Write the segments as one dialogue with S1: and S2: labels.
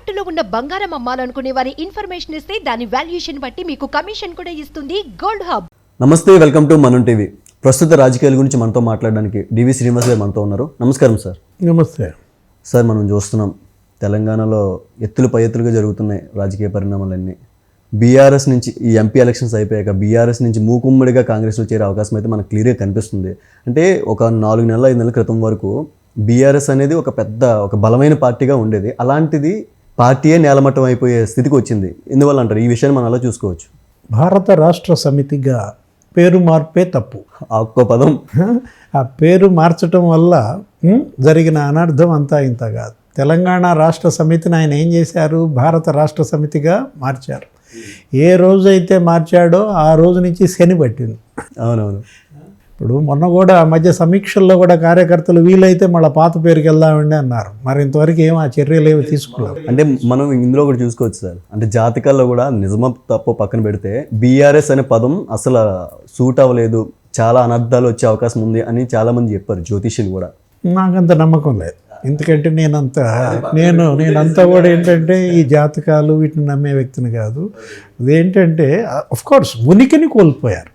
S1: తాకట్టులో ఉన్న బంగారం అమ్మాలనుకునే వారి ఇన్ఫర్మేషన్ ఇస్తే దాని వాల్యుయేషన్ బట్టి మీకు కమిషన్ కూడా ఇస్తుంది గోల్డ్ హబ్.
S2: నమస్తే, వెల్కమ్ టు మనం టీవీ. ప్రస్తుత రాజకీయాల గురించి మనతో మాట్లాడడానికి డివి శ్రీనివాస్ గారు మనతో ఉన్నారు. నమస్కారం సార్.
S3: నమస్తే
S2: సార్. మనం చూస్తున్నాం తెలంగాణలో ఎత్తులు పై ఎత్తులుగా జరుగుతున్నాయి రాజకీయ పరిణామాలన్నీ. బీఆర్ఎస్ నుంచి ఈ ఎంపీ ఎలక్షన్స్ అయిపోయాక బీఆర్ఎస్ నుంచి మూకుమ్మడిగా కాంగ్రెస్లో చేరే అవకాశం అయితే మనకు క్లియర్గా కనిపిస్తుంది. అంటే ఒక 4 నెలల 5 నెలల క్రితం వరకు బీఆర్ఎస్ అనేది ఒక బలమైన పార్టీగా ఉండేది. అలాంటిది పార్టీయే నేలమట్టం అయిపోయే స్థితికి వచ్చింది. ఎందువల్ల అంటారు? ఈ విషయాన్ని మనం అలా చూసుకోవచ్చు.
S3: భారత రాష్ట్ర సమితిగా పేరు మార్పే తప్పు.
S2: ఆ ఒక్క పదం,
S3: ఆ పేరు మార్చటం వల్ల జరిగిన అనర్థం అంతా ఇంత కాదు. తెలంగాణ రాష్ట్ర సమితిని ఆయన ఏం చేశారు? భారత రాష్ట్ర సమితిగా మార్చారు. ఏ రోజైతే మార్చాడో ఆ రోజు నుంచి శని పట్టింది.
S2: అవునవును.
S3: ఇప్పుడు మొన్న కూడా ఆ మధ్య సమీక్షల్లో కూడా కార్యకర్తలు వీలైతే మళ్ళీ పాత పేరుకి వెళ్దామండి అన్నారు. మరి ఇంతవరకు ఆ చర్యలు ఏమి తీసుకోలేదు.
S2: అంటే మనం ఇందులో కూడా చూసుకోవచ్చు సార్. అంటే జాతకాల్లో కూడా నిజమా తప్పు పక్కన పెడితే బీఆర్ఎస్ అనే పదం అసలు సూట్ అవ్వలేదు, చాలా అనర్థాలు వచ్చే అవకాశం ఉంది అని చాలామంది చెప్పారు, జ్యోతిష్యులు కూడా.
S3: నాకంత నమ్మకం లేదు. ఎందుకంటే నేనంతా కూడా ఏంటంటే ఈ జాతకాలు వీటిని నమ్మే వ్యక్తిని కాదు. అదేంటంటే అఫ్కోర్స్ ఉనికిని కోల్పోయారు.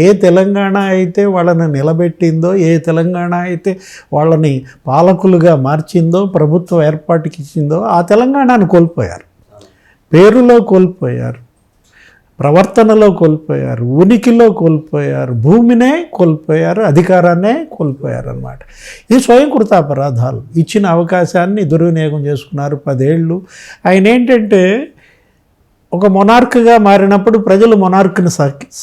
S3: ఏ తెలంగాణ అయితే వాళ్ళని నిలబెట్టిందో, ఏ తెలంగాణ అయితే వాళ్ళని పాలకులుగా మార్చిందో, ప్రభుత్వ ఏర్పాటుకి ఇచ్చిందో ఆ తెలంగాణను కోల్పోయారు. పేరులో కోల్పోయారు, ప్రవర్తనలో కోల్పోయారు, ఉనికిలో కోల్పోయారు, భూమినే కోల్పోయారు, అధికారాన్నే కోల్పోయారు అన్నమాట. ఇది స్వయం కృతాపరాధాలు. ఇచ్చిన అవకాశాన్ని దుర్వినియోగం చేసుకున్నారు 10 ఏళ్ళు. ఆయన ఏంటంటే ఒక మొనార్క్గా మారినప్పుడు ప్రజలు మొనార్క్ని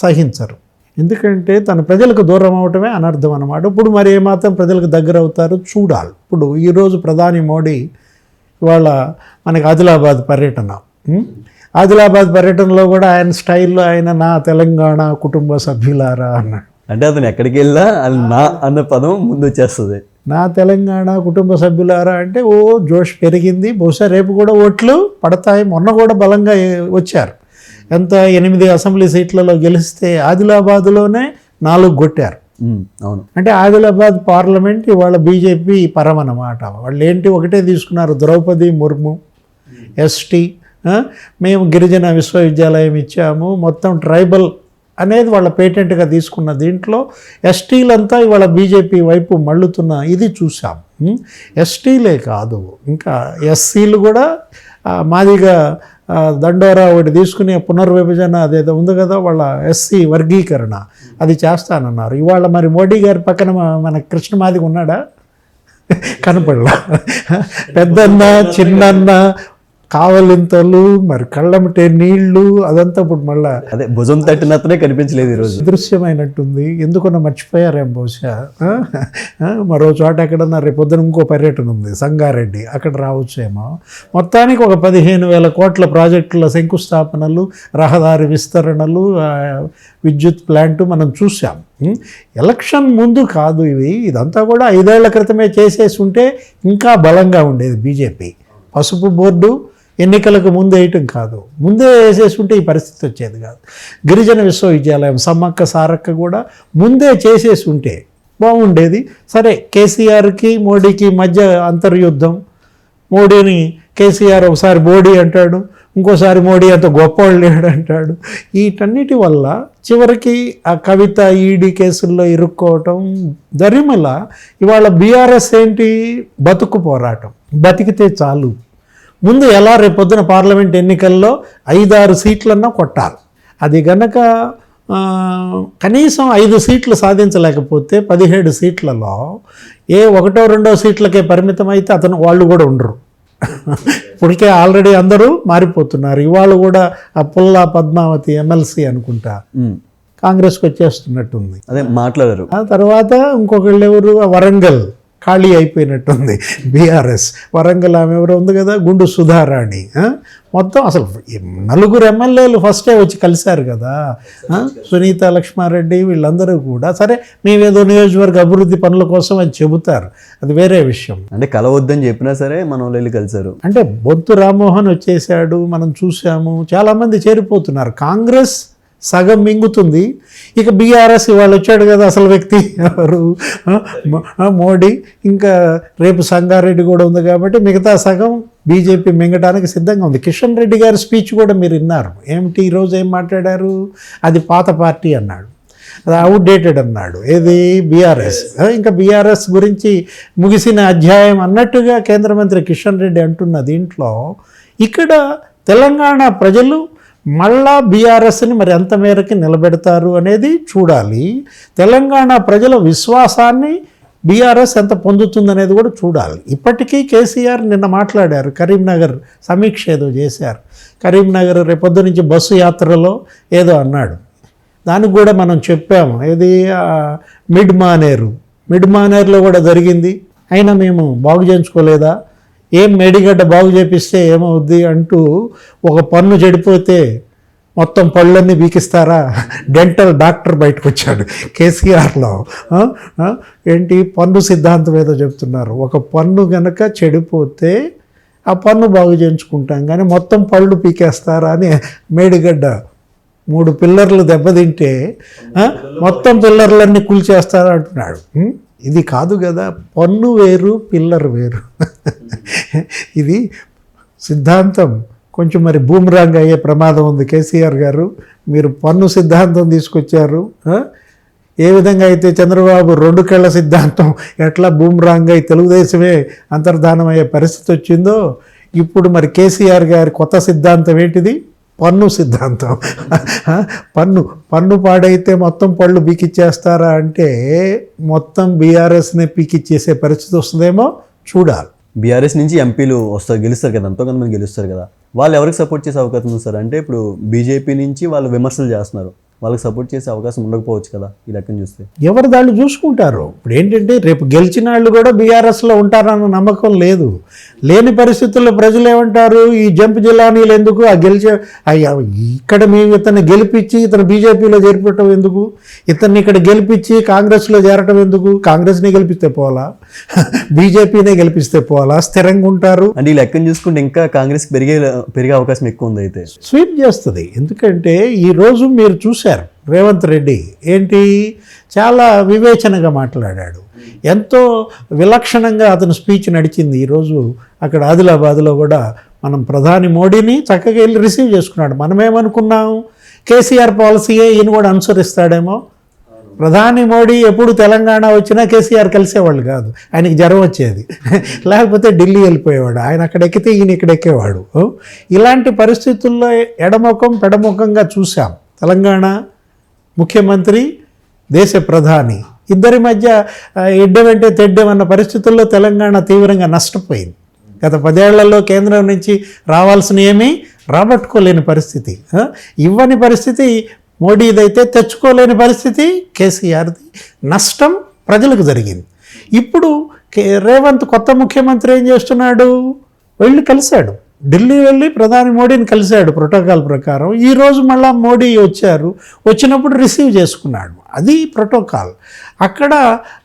S3: సహించరు. ఎందుకంటే తన ప్రజలకు దూరం అవటమే అనర్థం అన్నమాట. ఇప్పుడు మరి ఏమాత్రం ప్రజలకు దగ్గర అవుతారో చూడాలి. ఇప్పుడు ఈరోజు ప్రధాని మోడీ ఇవాళ మనకి ఆదిలాబాద్ పర్యటనలో కూడా ఆయన స్టైల్లో ఆయన నా తెలంగాణ కుటుంబ సభ్యులారా అన్నాడు.
S2: అంటే అతను ఎక్కడికి వెళ్ళా అది నా అన్న పదం ముందు వచ్చేస్తుంది. నా
S3: తెలంగాణ కుటుంబ సభ్యులారా అంటే జోష్ పెరిగింది. బహుశా రేపు కూడా ఓట్లు పడతాయి. మొన్న కూడా బలంగా వచ్చారు. ఎంత 8 అసెంబ్లీ సీట్లలో గెలిస్తే ఆదిలాబాద్లోనే 4 కొట్టారు.
S2: అవును.
S3: అంటే ఆదిలాబాద్ పార్లమెంట్ ఇవాళ బీజేపీ పరం అన్నమాట. వాళ్ళు ఏంటి ఒకటే తీసుకున్నారు, ద్రౌపది ముర్ము, ఎస్టీ, మేము గిరిజన విశ్వవిద్యాలయం ఇచ్చాము, మొత్తం ట్రైబల్ అనేది వాళ్ళ పేటెంట్గా తీసుకున్న దీంట్లో ఎస్టీలంతా ఇవాళ బీజేపీ వైపు మళ్ళుతున్న ఇది చూసాం. ఎస్టీలే కాదు, ఇంకా ఎస్సీలు కూడా మాదిగా దండోరా ఒకటి తీసుకుని పునర్విభజన అదేదో ఉంది కదా, వాళ్ళ ఎస్సీ వర్గీకరణ అది చేస్తానన్నారు. ఇవాళ మరి మోడీ గారి పక్కన మన కృష్ణమాదిగా ఉన్నాడా? కనపడలా. పెద్దన్న చిన్నన్న కావలింతలు, మరి కళ్ళమిటే నీళ్లు, అదంతా ఇప్పుడు మళ్ళా
S2: అదే భుజం తట్టినతనే కనిపించలేదు ఈరోజు.
S3: దృశ్యమైనట్టుంది. ఎందుకన్నా మర్చిపోయారేం బహుశా. మరో చోట ఎక్కడన్నా రేపొద్దున ఇంకో పర్యటన ఉంది సంగారెడ్డి, అక్కడ రావచ్చేమో. మొత్తానికి ఒక 15,000 కోట్ల ప్రాజెక్టుల శంకుస్థాపనలు, రహదారి విస్తరణలు, విద్యుత్ ప్లాంటు మనం చూసాం. ఎలక్షన్ ముందు కాదు ఇదంతా కూడా 5 ఏళ్ల క్రితమే చేసేసి ఉంటే ఇంకా బలంగా ఉండేది బీజేపీ. పసుపు బోర్డు ఎన్నికలకు ముందు వేయటం కాదు, ముందే వేసేసుకుంటే ఈ పరిస్థితి వచ్చేది కాదు. గిరిజన విశ్వవిద్యాలయం సమ్మక్క సారక్క కూడా ముందే చేసేసి ఉంటే బాగుండేది. సరే, కేసీఆర్కి మోడీకి మధ్య అంతర్యుద్ధం. మోడీని కేసీఆర్ ఒకసారి మోడీ అంటాడు, ఇంకోసారి మోడీ అంత గొప్పవాళ్ళు లేడు అంటాడు. వీటన్నిటి వల్ల చివరికి ఆ కవిత ఈడీ కేసుల్లో ఇరుక్కోవటం దరిమల. ఇవాళ బీఆర్ఎస్ ఏంటి? బతుకు పోరాటం. బతికితే చాలు. ముందు ఎలా రేపొద్దున పార్లమెంట్ ఎన్నికల్లో 5-6 సీట్లన్నా కొట్టాలి. అది గనక కనీసం 5 సీట్లు సాధించలేకపోతే 17 సీట్లలో 1-2 సీట్లకే పరిమితం అయితే వాళ్ళు కూడా ఉండరు. ఇప్పటికే ఆల్రెడీ అందరూ మారిపోతున్నారు. ఇవాళ కూడా ఆ పుల్లా పద్మావతి ఎమ్మెల్సీ అనుకుంటా కాంగ్రెస్కి వచ్చేస్తున్నట్టుంది.
S2: అదే మాట్లాడారు.
S3: ఆ తర్వాత ఇంకొకళ్ళు ఎవరు, వరంగల్ ఖాళీ అయిపోయినట్టుంది బీఆర్ఎస్. వరంగల్ ఆమె ఎవరో ఉంది కదా, గుండు సుధారాణి. మొత్తం అసలు 4 ఎమ్మెల్యేలు ఫస్టే వచ్చి కలిశారు కదా, సునీత లక్ష్మారెడ్డి, వీళ్ళందరూ కూడా. సరే, మేమేదో నియోజకవర్గ అభివృద్ధి పనుల కోసం అని చెబుతారు, అది వేరే విషయం.
S2: అంటే కలవద్దని చెప్పినా సరే మనం వెళ్ళి కలిశారు.
S3: అంటే బొంతు రామ్మోహన్ వచ్చేసాడు, మనం చూసాము. చాలామంది చేరిపోతున్నారు. కాంగ్రెస్ సగం మింగుతుంది. ఇక బీఆర్ఎస్ ఇవాళ వచ్చాడు కదా అసలు వ్యక్తి ఎవరు, మోడీ. ఇంకా రేపు సంగారెడ్డి కూడా ఉంది కాబట్టి మిగతా సగం బీజేపీ మింగడానికి సిద్ధంగా ఉంది. కిషన్ రెడ్డి గారి స్పీచ్ కూడా మీరు విన్నారు. ఏమిటి ఈరోజు ఏం మాట్లాడారు? అది పాత పార్టీ అన్నాడు, అది అవుట్డేటెడ్ అన్నాడు. ఏది? బీఆర్ఎస్. ఇంకా బీఆర్ఎస్ గురించి ముగిసిన అధ్యాయం అన్నట్టుగా కేంద్ర మంత్రి కిషన్ రెడ్డి అంటున్న దీంట్లో ఇక్కడ తెలంగాణ ప్రజలు మళ్ళా బీఆర్ఎస్ని మరి ఎంత మేరకు నిలబెడతారు అనేది చూడాలి. తెలంగాణ ప్రజల విశ్వాసాన్ని బీఆర్ఎస్ ఎంత పొందుతుందనేది కూడా చూడాలి. ఇప్పటికీ కేసీఆర్ నిన్న మాట్లాడారు, కరీంనగర్ సమీక్ష ఏదో చేశారు. కరీంనగర్ రేపొద్దు నుంచి బస్సు యాత్రలో ఏదో అన్నాడు. దానికి కూడా మనం చెప్పాము, ఏది మిడ్ మానేరులో కూడా జరిగింది. అయినా మేము బాగు చేయించుకోలేదా? ఏం మేడిగడ్డ బాగు చేపిస్తే ఏమవుద్ది అంటూ ఒక పన్ను చెడిపోతే మొత్తం పళ్ళన్నీ బీకిస్తారా? డెంటల్ డాక్టర్ బయటకు వచ్చాడు కేసీఆర్లో. ఏంటి పన్ను సిద్ధాంతం ఏదో చెప్తున్నారు. ఒక పన్ను గనక చెడిపోతే ఆ పన్ను బాగు చేయించుకుంటాం కానీ మొత్తం పళ్ళు పీకేస్తారా అని మేడిగడ్డ 3 పిల్లర్లు దెబ్బతింటే మొత్తం పిల్లర్లన్నీ కూల్చేస్తారా అంటున్నాడు. ఇది కాదు కదా, పన్ను వేరు పిల్లర్ వేరు. ఇది సిద్ధాంతం కొంచెం మరి బూమరాంగ్ అయ్యే ప్రమాదం ఉంది. కేసీఆర్ గారు మీరు పన్ను సిద్ధాంతం తీసుకొచ్చారు. ఏ విధంగా అయితే చంద్రబాబు 2 కళ్ళ సిద్ధాంతం ఎట్లా బూమరాంగ్ అయి తెలుగుదేశమే అంతర్ధానం అయ్యే పరిస్థితి వచ్చిందో, ఇప్పుడు మరి కేసీఆర్ గారి కొత్త సిద్ధాంతం ఏంటిది? పన్ను సిద్ధాంతం. పన్ను పాడైతే మొత్తం పళ్ళు పీకిచ్చేస్తారా అంటే మొత్తం బీఆర్ఎస్ని పీకిచ్చేసే పరిస్థితి వస్తుందేమో చూడాలి.
S2: బీఆర్ఎస్ నుంచి ఎంపీలు గెలుస్తారు కదా, ఎంతో కొంతమంది గెలుస్తారు కదా, వాళ్ళు ఎవరికి సపోర్ట్ చేసే అవకాశం ఉంది సార్? అంటే ఇప్పుడు బీజేపీ నుంచి వాళ్ళు విమర్శలు చేస్తున్నారు, వాళ్ళకి సపోర్ట్ చేసే అవకాశం ఉండకపోవచ్చు కదా ఈ లెక్కను చూస్తే?
S3: ఎవరు దాళ్ళు చూసుకుంటారు. ఇప్పుడు ఏంటంటే రేపు గెలిచిన వాళ్ళు కూడా బీఆర్ఎస్లో ఉంటారన్న నమ్మకం లేదు. లేని పరిస్థితుల్లో ప్రజలు ఏమంటారు? ఈ జంప్ జిల్లానీలు ఎందుకు? ఇక్కడ మేము ఇతన్ని గెలిపించి ఇతను బీజేపీలో చేరిపెట్టడం ఎందుకు? ఇతన్ని ఇక్కడ గెలిపించి కాంగ్రెస్లో చేరటం ఎందుకు? కాంగ్రెస్ని గెలిపిస్తే పోవాలా? బీజేపీనే గెలిపిస్తే పోవాలా? స్థిరంగా ఉంటారు.
S2: అంటే ఈ లెక్కను చూసుకుంటే ఇంకా కాంగ్రెస్ పెరిగే అవకాశం ఎక్కువ ఉంది. అయితే
S3: స్వీప్ చేస్తుంది. ఎందుకంటే ఈరోజు మీరు చూశారు రేవంత్ రెడ్డి ఏంటి చాలా వివేచనగా మాట్లాడాడు. ఎంతో విలక్షణంగా అతని స్పీచ్ నడిచింది. ఈరోజు అక్కడ ఆదిలాబాద్లో కూడా మనం ప్రధాని మోడీని చక్కగా వెళ్ళి రిసీవ్ చేసుకున్నాడు. మనమేమనుకున్నాం, కేసీఆర్ పాలసీయే ఈయన కూడా అనుసరిస్తాడేమో. ప్రధాని మోడీ ఎప్పుడు తెలంగాణ వచ్చినా కేసీఆర్ కలిసేవాళ్ళు కాదు, ఆయనకి జ్వరం వచ్చేది, లేకపోతే ఢిల్లీ వెళ్ళిపోయేవాడు. ఆయన అక్కడ ఎక్కితే ఈయన ఇక్కడ ఎక్కేవాడు. ఇలాంటి పరిస్థితుల్లో ఎడముఖం పెడముఖంగా చూసాం. తెలంగాణ ముఖ్యమంత్రి, దేశ ప్రధాని ఇద్దరి మధ్య ఎడ్డెమంటే తెడ్డెమన్న పరిస్థితుల్లో తెలంగాణ తీవ్రంగా నష్టపోయింది. గత 10 ఏళ్లలో కేంద్రం నుంచి రావాల్సిన ఏమీ రాబట్టుకోలేని పరిస్థితి, ఇవ్వని పరిస్థితి మోడీదైతే, తెచ్చుకోలేని పరిస్థితి కేసీఆర్ది. నష్టం ప్రజలకు జరిగింది. ఇప్పుడు రేవంత్ కొత్త ముఖ్యమంత్రి ఏం చేస్తున్నాడు? వెళ్ళి కలిశాడు, ఢిల్లీ వెళ్ళి ప్రధాని మోడీని కలిశాడు ప్రోటోకాల్ ప్రకారం. ఈరోజు మళ్ళీ మోడీ వచ్చినప్పుడు రిసీవ్ చేసుకున్నాడు. అది ప్రోటోకాల్. అక్కడ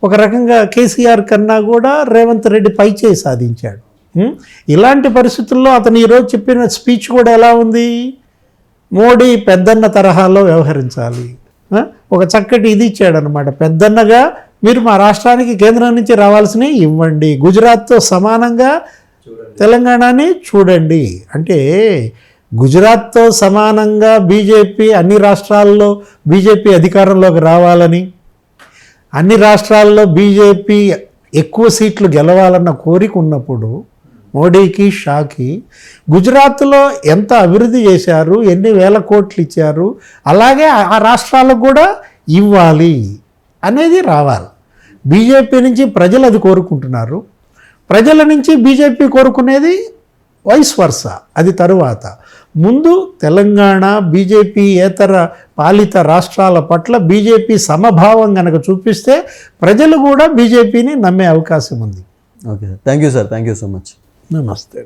S3: ఒక రకంగా కేసీఆర్ కన్నా కూడా రేవంత్ రెడ్డి పైచేయి సాధించాడు. ఇలాంటి పరిస్థితుల్లో అతను ఈరోజు చెప్పిన స్పీచ్ కూడా ఎలా ఉంది? మోడీ పెద్దన్న తరహాలో వ్యవహరించాలి. ఒక చక్కటి ఇది ఇచ్చాడనమాట. పెద్దన్నగా మీరు మా రాష్ట్రానికి కేంద్రం నుంచి రావాల్సినవి ఇవ్వండి, గుజరాత్తో సమానంగా తెలంగాణని చూడండి. అంటే గుజరాత్తో సమానంగా బీజేపీ అన్ని రాష్ట్రాల్లో బీజేపీ అధికారంలోకి రావాలని, అన్ని రాష్ట్రాల్లో బీజేపీ ఎక్కువ సీట్లు గెలవాలన్న కోరిక ఉన్నప్పుడు మోడీకి, షాకి గుజరాత్లో ఎంత అభివృద్ధి చేశారు, ఎన్ని వేల కోట్లు ఇచ్చారు, అలాగే ఆ రాష్ట్రాలకు కూడా ఇవ్వాలి అనేది రావాలి. బీజేపీ నుంచి ప్రజలు అది కోరుకుంటున్నారు, ప్రజల నుంచి బీజేపీ కోరుకునేది వైస్ వర్సా. అది తరువాత. ముందు తెలంగాణ బీజేపీ ఏతర పాలిత రాష్ట్రాల పట్ల బీజేపీ సమభావం కనుక చూపిస్తే ప్రజలు కూడా బీజేపీని నమ్మే అవకాశం ఉంది.
S2: Okay sir, thank you sir, thank you so much.
S3: నమస్తే.